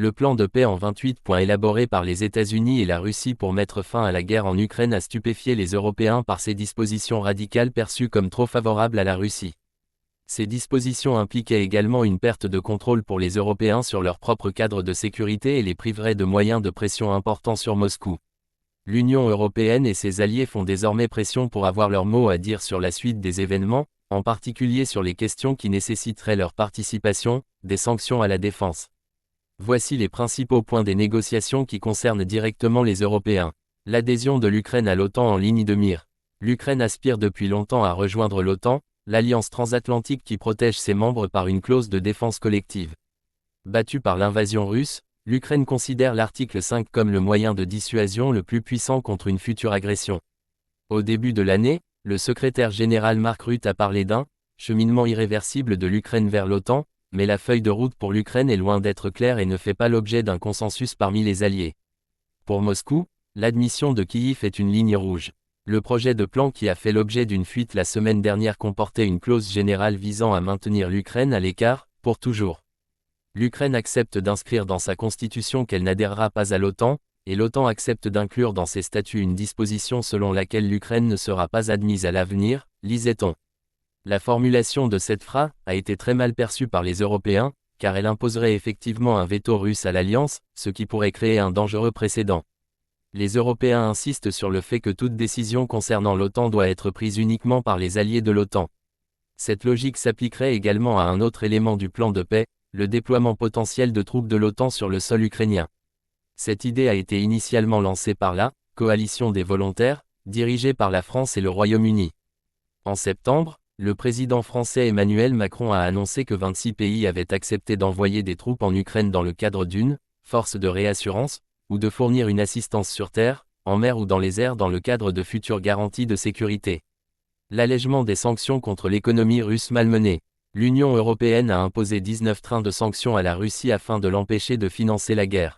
Le plan de paix en 28 points élaboré par les États-Unis et la Russie pour mettre fin à la guerre en Ukraine a stupéfié les Européens par ses dispositions radicales perçues comme trop favorables à la Russie. Ces dispositions impliquaient également une perte de contrôle pour les Européens sur leur propre cadre de sécurité et les priveraient de moyens de pression importants sur Moscou. L'Union européenne et ses alliés font désormais pression pour avoir leur mot à dire sur la suite des événements, en particulier sur les questions qui nécessiteraient leur participation, des sanctions à la défense. Voici les principaux points des négociations qui concernent directement les Européens. L'adhésion de l'Ukraine à l'OTAN en ligne de mire. L'Ukraine aspire depuis longtemps à rejoindre l'OTAN, l'alliance transatlantique qui protège ses membres par une clause de défense collective. Battue par l'invasion russe, l'Ukraine considère l'article 5 comme le moyen de dissuasion le plus puissant contre une future agression. Au début de l'année, le secrétaire général Mark Rutte a parlé d'un « cheminement irréversible de l'Ukraine vers l'OTAN », mais la feuille de route pour l'Ukraine est loin d'être claire et ne fait pas l'objet d'un consensus parmi les alliés. Pour Moscou, l'admission de Kyiv est une ligne rouge. Le projet de plan qui a fait l'objet d'une fuite la semaine dernière comportait une clause générale visant à maintenir l'Ukraine à l'écart, pour toujours. L'Ukraine accepte d'inscrire dans sa constitution qu'elle n'adhérera pas à l'OTAN, et l'OTAN accepte d'inclure dans ses statuts une disposition selon laquelle l'Ukraine ne sera pas admise à l'avenir, lisait-on. La formulation de cette phrase a été très mal perçue par les Européens, car elle imposerait effectivement un veto russe à l'Alliance, ce qui pourrait créer un dangereux précédent. Les Européens insistent sur le fait que toute décision concernant l'OTAN doit être prise uniquement par les alliés de l'OTAN. Cette logique s'appliquerait également à un autre élément du plan de paix, le déploiement potentiel de troupes de l'OTAN sur le sol ukrainien. Cette idée a été initialement lancée par la « coalition des volontaires », dirigée par la France et le Royaume-Uni. En septembre, le président français Emmanuel Macron a annoncé que 26 pays avaient accepté d'envoyer des troupes en Ukraine dans le cadre d'une « force de réassurance » ou de fournir une assistance sur terre, en mer ou dans les airs dans le cadre de futures garanties de sécurité. L'allègement des sanctions contre l'économie russe malmenée. L'Union européenne a imposé 19 trains de sanctions à la Russie afin de l'empêcher de financer la guerre.